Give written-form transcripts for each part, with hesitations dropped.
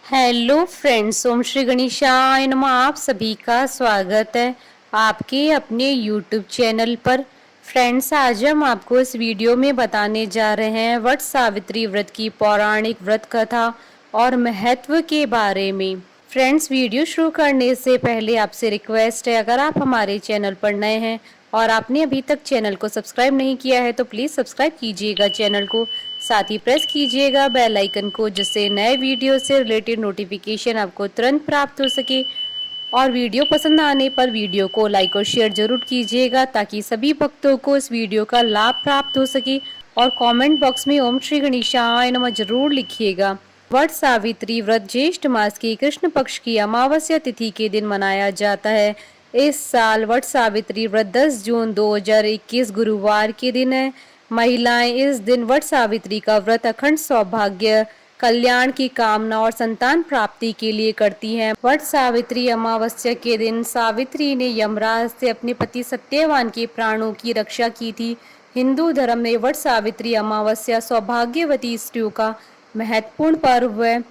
Hello friends, ओम श्री गणेशाय नमः। आप सभी का स्वागत है आपके अपने यूट्यूब चैनल पर। फ्रेंड्स, आज हम आपको इस वीडियो में बताने जा रहे हैं वट सावित्री व्रत की पौराणिक व्रत कथा और महत्व के बारे में। फ्रेंड्स, वीडियो शुरू करने से पहले आपसे रिक्वेस्ट है, अगर आप हमारे चैनल पर नए हैं और आपने अभी तक चैनल को सब्सक्राइब नहीं किया है तो प्लीज़ सब्सक्राइब कीजिएगा चैनल को, साथ ही प्रेस कीजिएगा बेल आइकन को, जिससे नए वीडियो से रिलेटेड नोटिफिकेशन आपको तुरंत प्राप्त हो सके। और वीडियो पसंद आने पर वीडियो को लाइक और शेयर जरूर कीजिएगा ताकि सभी भक्तों को इस वीडियो का लाभ प्राप्त हो सके। और कमेंट बॉक्स में ओम श्री गणेशाय नमः जरूर लिखिएगा। वट सावित्री व्रत ज्येष्ठ मास की कृष्ण पक्ष की अमावस्या तिथि के दिन मनाया जाता है। इस साल वट सावित्री व्रत 10 जून 2021 गुरुवार के दिन है। महिलाएं इस दिन वट सावित्री का व्रत अखंड सौभाग्य, कल्याण की कामना और संतान प्राप्ति के लिए करती हैं। वट सावित्री अमावस्या के दिन सावित्री ने यमराज से अपने पति सत्यवान के प्राणों की रक्षा की थी। हिंदू धर्म में वट सावित्री अमावस्या सौभाग्यवती स्त्रियों का महत्वपूर्ण पर्व है।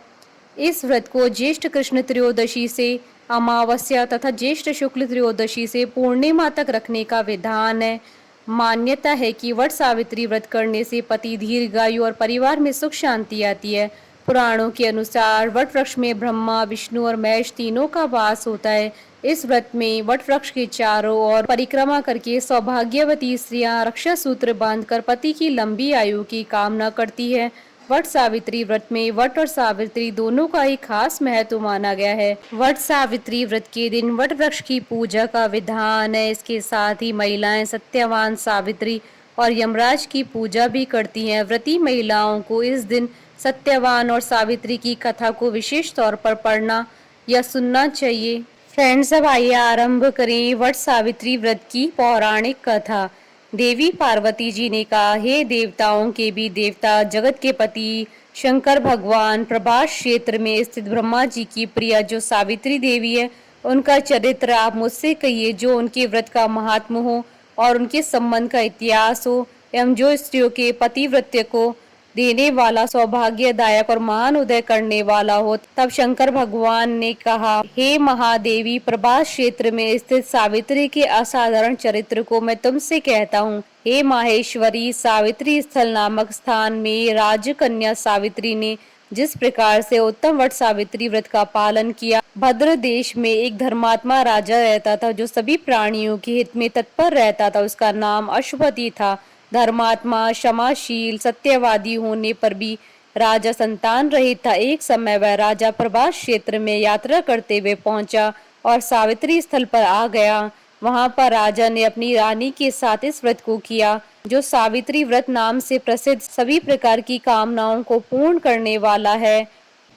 इस व्रत को ज्येष्ठ कृष्ण त्रयोदशी से अमावस्या तथा ज्येष्ठ शुक्ल त्रयोदशी से पूर्णिमा तक रखने का विधान है। मान्यता है कि वट सावित्री व्रत करने से पति दीर्घायु और परिवार में सुख शांति आती है। पुराणों के अनुसार वट वृक्ष में ब्रह्मा, विष्णु और महेश तीनों का वास होता है। इस व्रत में वट वृक्ष के चारों ओर परिक्रमा करके सौभाग्यवती स्त्रियां रक्षा सूत्र बांधकर पति की लंबी आयु की कामना करती है। वट सावित्री व्रत में वट और सावित्री दोनों का ही खास महत्व माना गया है। वट सावित्री व्रत के दिन वट वृक्ष की पूजा का विधान है। इसके साथ ही महिलाएं सत्यवान, सावित्री और यमराज की पूजा भी करती हैं। व्रती महिलाओं को इस दिन सत्यवान और सावित्री की कथा को विशेष तौर पर पढ़ना या सुनना चाहिए। फ्रेंड्स, अब आइए आरंभ करें वट सावित्री व्रत की पौराणिक कथा। देवी पार्वती जी ने कहा, हे देवताओं के भी देवता, जगत के पति शंकर भगवान, प्रभास क्षेत्र में स्थित ब्रह्मा जी की प्रिया जो सावित्री देवी है, उनका चरित्र आप मुझसे कहिए, जो उनके व्रत का महात्म हो और उनके संबंध का इतिहास हो, एवं जो स्त्रियों के पतिव्रत्य को देने वाला, सौभाग्यदायक और महान उदय करने वाला हो। तब शंकर भगवान ने कहा, हे महादेवी, प्रभास क्षेत्र में स्थित सावित्री के असाधारण चरित्र को मैं तुमसे कहता हूँ। हे माहेश्वरी, सावित्री स्थल नामक स्थान में राजकन्या सावित्री ने जिस प्रकार से उत्तम वट सावित्री व्रत का पालन किया। भद्र देश में एक धर्मात्मा राजा रहता था जो सभी प्राणियों के हित में तत्पर रहता था। उसका नाम अशुभति था। धर्मात्मा, क्षमाशील, सत्यवादी होने पर भी राजा संतान रहित था। एक समय वह राजा प्रभास क्षेत्र में यात्रा करते हुए पहुंचा और सावित्री स्थल पर आ गया। वहां पर राजा ने अपनी रानी के साथ इस व्रत को किया, जो सावित्री व्रत नाम से प्रसिद्ध सभी प्रकार की कामनाओं को पूर्ण करने वाला है।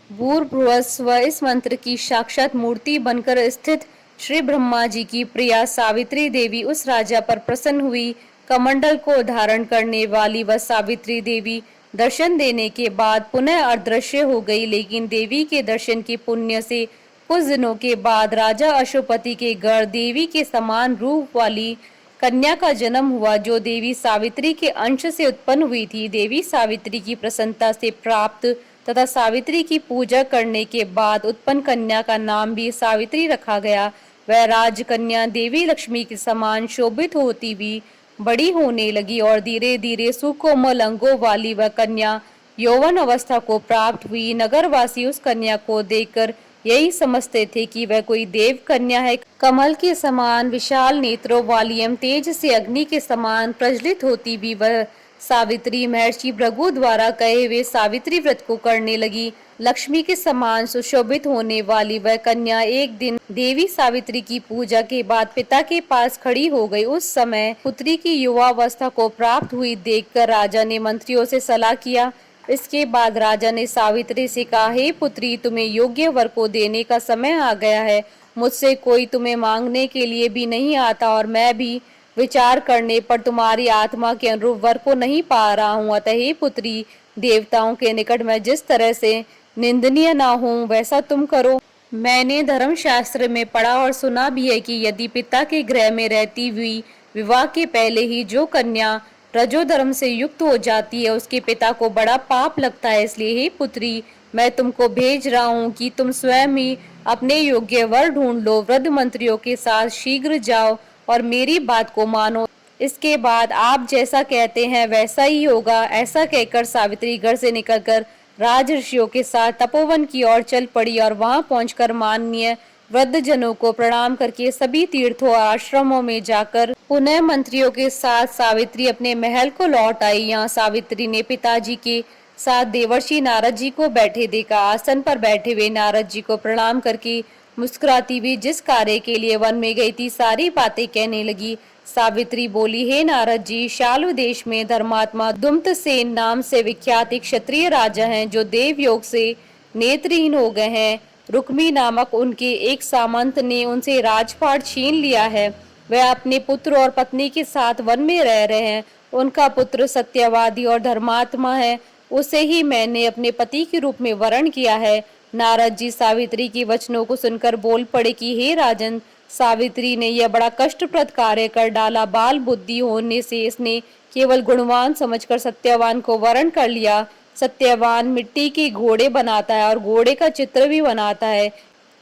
भूर्भुवस्व इस मंत्र की साक्षात मूर्ति बनकर स्थित श्री ब्रह्मा जी की प्रिया सावित्री देवी उस राजा पर प्रसन्न हुई। कमंडल को धारण करने वाली वह सावित्री देवी दर्शन देने के बाद पुनः अदृश्य हो गई, लेकिन देवी के दर्शन के पुण्य से कुछ दिनों के बाद राजा अशोपति के घर देवी के समान रूप वाली कन्या का जन्म हुआ, जो देवी सावित्री के अंश से उत्पन्न हुई थी। देवी सावित्री की प्रसन्नता से प्राप्त तथा सावित्री की पूजा करने के बाद उत्पन्न कन्या का नाम भी सावित्री रखा गया। वह राजकन्या देवी लक्ष्मी के समान शोभित होती हुई बड़ी होने लगी और धीरे धीरे सुकोमल अंगों वाली वह कन्या यौवन अवस्था को प्राप्त हुई। नगरवासी उस कन्या को देखकर यही समझते थे कि वह कोई देव कन्या है। कमल के समान विशाल नेत्रों वाली एवं तेज से अग्नि के समान प्रज्वलित होती भी वह सावित्री महर्षि भृगु द्वारा कहे हुए सावित्री व्रत को करने लगी। लक्ष्मी के समान सुशोभित होने वाली वह कन्या एक दिन देवी सावित्री की पूजा के बाद पिता के पास खड़ी हो गई। उस समय पुत्री की युवावस्था को प्राप्त हुई देखकर राजा ने मंत्रियों से सलाह किया। इसके बाद राजा ने सावित्री से कहा, हे पुत्री, तुम्हें योग्य वर को देने का समय आ गया है। मुझसे कोई तुम्हें मांगने के लिए भी नहीं आता और मैं भी विचार करने पर तुम्हारी आत्मा के अनुरूप वर को नहीं पा रहा हूँ। अतः हे पुत्री, देवताओं के निकट मैं जिस तरह से निंदनीय ना हूँ वैसा तुम करो। मैंने धर्मशास्त्र में पढ़ा और सुना भी है कि यदि पिता के गृह में रहती हुई विवाह के पहले ही जो कन्या रजोधर्म से युक्त हो जाती है, उसके पिता को बड़ा पाप लगता है। इसलिए हे पुत्री, मैं तुमको भेज रहा हूँ कि तुम स्वयं ही अपने योग्य वर ढूंढ लो। वृद्ध मंत्रियों के साथ शीघ्र जाओ और मेरी बात को मानो। इसके बाद आप जैसा कहते हैं वैसा ही होगा। ऐसा कहकर सावित्री घर से निकलकर राजऋषियों के साथ तपोवन की ओर चल पड़ी और वहां पहुंचकर माननीय वृद्धजनों को प्रणाम करके सभी तीर्थों और आश्रमों में जाकर पुनः मंत्रियों के साथ सावित्री अपने महल को लौट आई। यहाँ सावित्री ने पिताजी के साथ देवर्षि नारद जी को बैठे देखा। आसन पर बैठे हुए नारद जी को प्रणाम करके मुस्कुराती हुई जिस कार्य के लिए वन में गई थी सारी बातें कहने लगी। सावित्री बोली, हे नारद जी, शाल्व देश में धर्मात्मा दुम्तसेन नाम से विख्यात एक क्षत्रिय राजा हैं जो देव योग से नेत्रहीन हो गए हैं। रुक्मी नामक उनके एक सामंत ने उनसे राजपाट छीन लिया है। वह अपने पुत्र और पत्नी के साथ वन में रह रहे हैं। उनका पुत्र सत्यवादी और धर्मात्मा है, उसे ही मैंने अपने पति के रूप में वरण किया है। नारद जी सावित्री के वचनों को सुनकर बोल पड़े कि हे राजन, सावित्री ने यह बड़ा कष्टप्रद कार्य कर डाला। बाल बुद्धि होने से इसने केवल गुणवान समझकर सत्यवान को वरण कर लिया। सत्यवान मिट्टी के घोड़े बनाता है और घोड़े का चित्र भी बनाता है,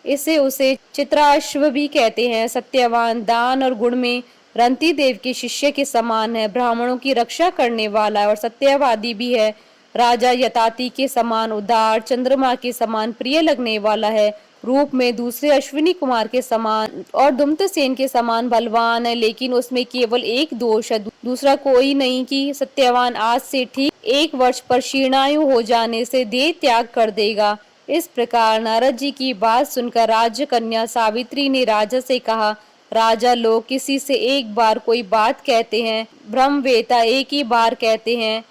इसे उसे चित्राश्व भी कहते हैं। सत्यवान दान और गुण में रंती देव के शिष्य के समान है, ब्राह्मणों की रक्षा करने वाला है और सत्यवादी भी है। राजा यताति के समान उदार, चंद्रमा के समान प्रिय लगने वाला है। रूप में दूसरे अश्विनी कुमार के समान और दुम्तसेन के समान बलवान है, लेकिन उसमें केवल एक दोष है, दूसरा कोई नहीं कि सत्यवान आज से ठीक 1 वर्ष पर शीर्णायु हो जाने से देह त्याग कर देगा। इस प्रकार नारद जी की बात सुनकर राजकन्या सावित्री ने राजा से कहा, राजा, लोग किसी से एक बार कोई बात कहते हैं, ब्रह्मवेता एक ही बार कहते हैं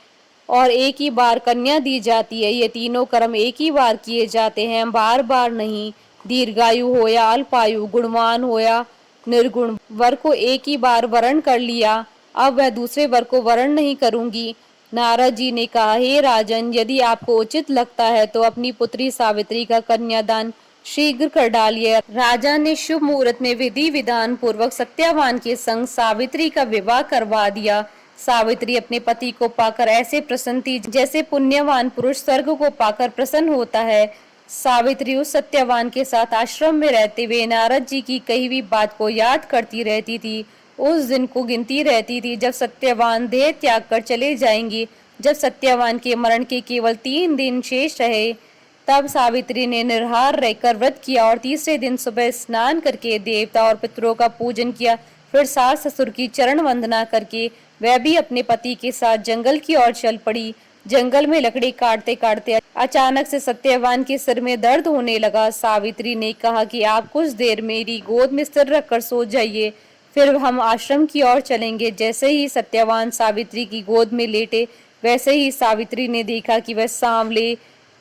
और एक ही बार कन्या दी जाती है। ये तीनों कर्म एक ही बार किए जाते हैं, बार बार नहीं। दीर्घायु हो या अल्पायु, गुणवान हो या निर्गुण, वर को एक ही बार वरण कर लिया, अब वह दूसरे वर को वरण नहीं करूंगी। नारद जी ने कहा, हे राजन, यदि आपको उचित लगता है तो अपनी पुत्री सावित्री का कन्यादान शीघ्र कर डालिए। राजा ने शुभ मुहूर्त में विधि विधान पूर्वक सत्यवान के संग सावित्री का विवाह करवा दिया। सावित्री अपने पति को पाकर ऐसे प्रसन्न थी जैसे पुण्यवान पुरुष स्वर्ग को पाकर प्रसन्न होता है। सावित्री उस सत्यवान के साथ आश्रम में रहते हुए नारद जी की कही हुई बात को याद करती रहती थी। उस दिन को गिनती रहती थी जब सत्यवान देह त्याग कर चले जाएंगे। जब सत्यवान के मरण के केवल 3 दिन शेष रहे, तब सावित्री ने निर्हार रहकर व्रत किया और तीसरे दिन सुबह स्नान करके देवता और पितरों का पूजन किया। फिर सास ससुर की चरण वंदना करके वह भी अपने पति के साथ जंगल की ओर चल पड़ी। जंगल में लकड़ी काटते काटते अचानक से सत्यवान के सिर में दर्द होने लगा। सावित्री ने कहा कि आप कुछ देर मेरी गोद में सिर रखकर सो जाइए, फिर हम आश्रम की ओर चलेंगे। जैसे ही सत्यवान सावित्री की गोद में लेटे, वैसे ही सावित्री ने देखा कि वह सांवले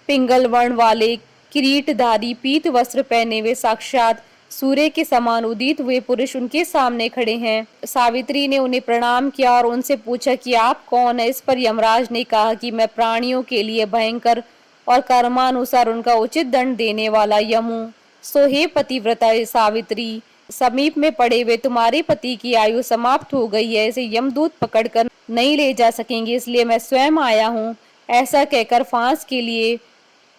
पिंगल वर्ण वाले किरीटधारी पीत वस्त्र पहने हुए साक्षात सूर्य के समान उदित हुए पुरुष उनके सामने खड़े हैं। सावित्री ने उन्हें प्रणाम किया और उनसे पूछा कि आप कौन है। इस पर यमराज ने कहा कि मैं प्राणियों के लिए भयंकर और कर्मानुसार उनका उचित दंड देने वाला यम हूँ। सो हे पतिव्रता सावित्री, समीप में पड़े हुए तुम्हारे पति की आयु समाप्त हो गई है, इसे यमदूत पकड़कर नहीं ले जा सकेंगे, इसलिए मैं स्वयं आया हूँ। ऐसा कहकर फांस के लिए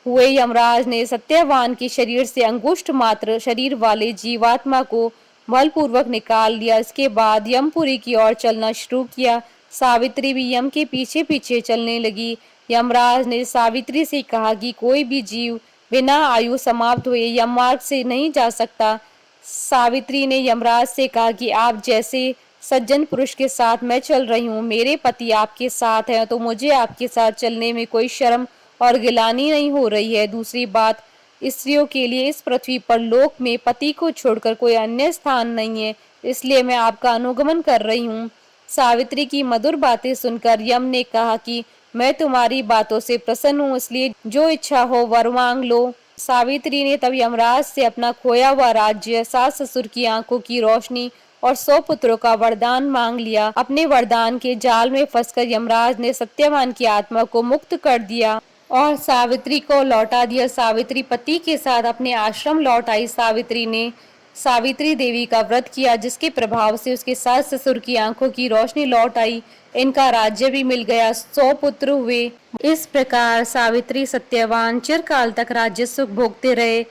हुए यमराज ने सत्यवान के शरीर से अंगुष्ठ मात्र शरीर वाले जीवात्मा को बलपूर्वक निकाल लिया। इसके बाद यमपुरी की ओर चलना शुरू किया। सावित्री भी यम के पीछे पीछे चलने लगी। यमराज ने सावित्री से कहा कि कोई भी जीव बिना आयु समाप्त हुए यम मार्ग से नहीं जा सकता। सावित्री ने यमराज से कहा कि आप जैसे सज्जन पुरुष के साथ मैं चल रही हूँ, मेरे पति आपके साथ हैं, तो मुझे आपके साथ चलने में कोई शर्म और गिलानी नहीं हो रही है। दूसरी बात, स्त्रियों के लिए इस पृथ्वी पर लोक में पति को छोड़कर कोई अन्य स्थान नहीं है, इसलिए मैं आपका अनुगमन कर रही हूँ। सावित्री की मधुर बातें सुनकर यम ने कहा कि मैं तुम्हारी बातों से प्रसन्न हूँ, इसलिए जो इच्छा हो वर मांग लो। सावित्री ने तब यमराज से अपना खोया हुआ राज्य, सास ससुर की आंखों की रोशनी और 100 पुत्रों का वरदान मांग लिया। अपने वरदान के जाल में फंसकर यमराज ने सत्यवान की आत्मा को मुक्त कर दिया और सावित्री को लौटा दिया। सावित्री पति के साथ अपने आश्रम लौट आई। सावित्री ने सावित्री देवी का व्रत किया, जिसके प्रभाव से उसके सास ससुर की आंखों की रोशनी लौट आई। इनका राज्य भी मिल गया, 100 पुत्र हुए। इस प्रकार सावित्री सत्यवान चिरकाल तक राज्य सुख भोगते रहे।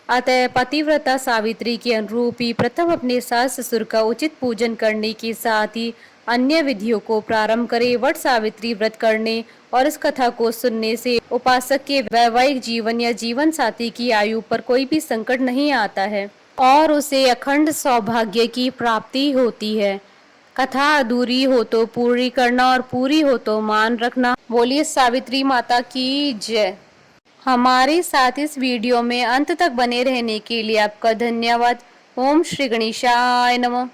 अतः पतिव्रता सावित्री के अनुरूप ही प्रथम अपने सास ससुर का उचित पूजन करने के साथ ही अन्य विधियों को प्रारंभ करे। वट सावित्री व्रत करने और इस कथा को सुनने से उपासक के वैवाहिक जीवन या जीवन साथी की आयु पर कोई भी संकट नहीं आता है और उसे अखंड सौभाग्य की प्राप्ति होती है। कथा अधूरी हो तो पूरी करना और पूरी हो तो मान रखना। बोलिए सावित्री माता की जय। हमारे साथ इस वीडियो में अंत तक बने रहने के लिए आपका धन्यवाद। ओम श्री गणेशाय नमः।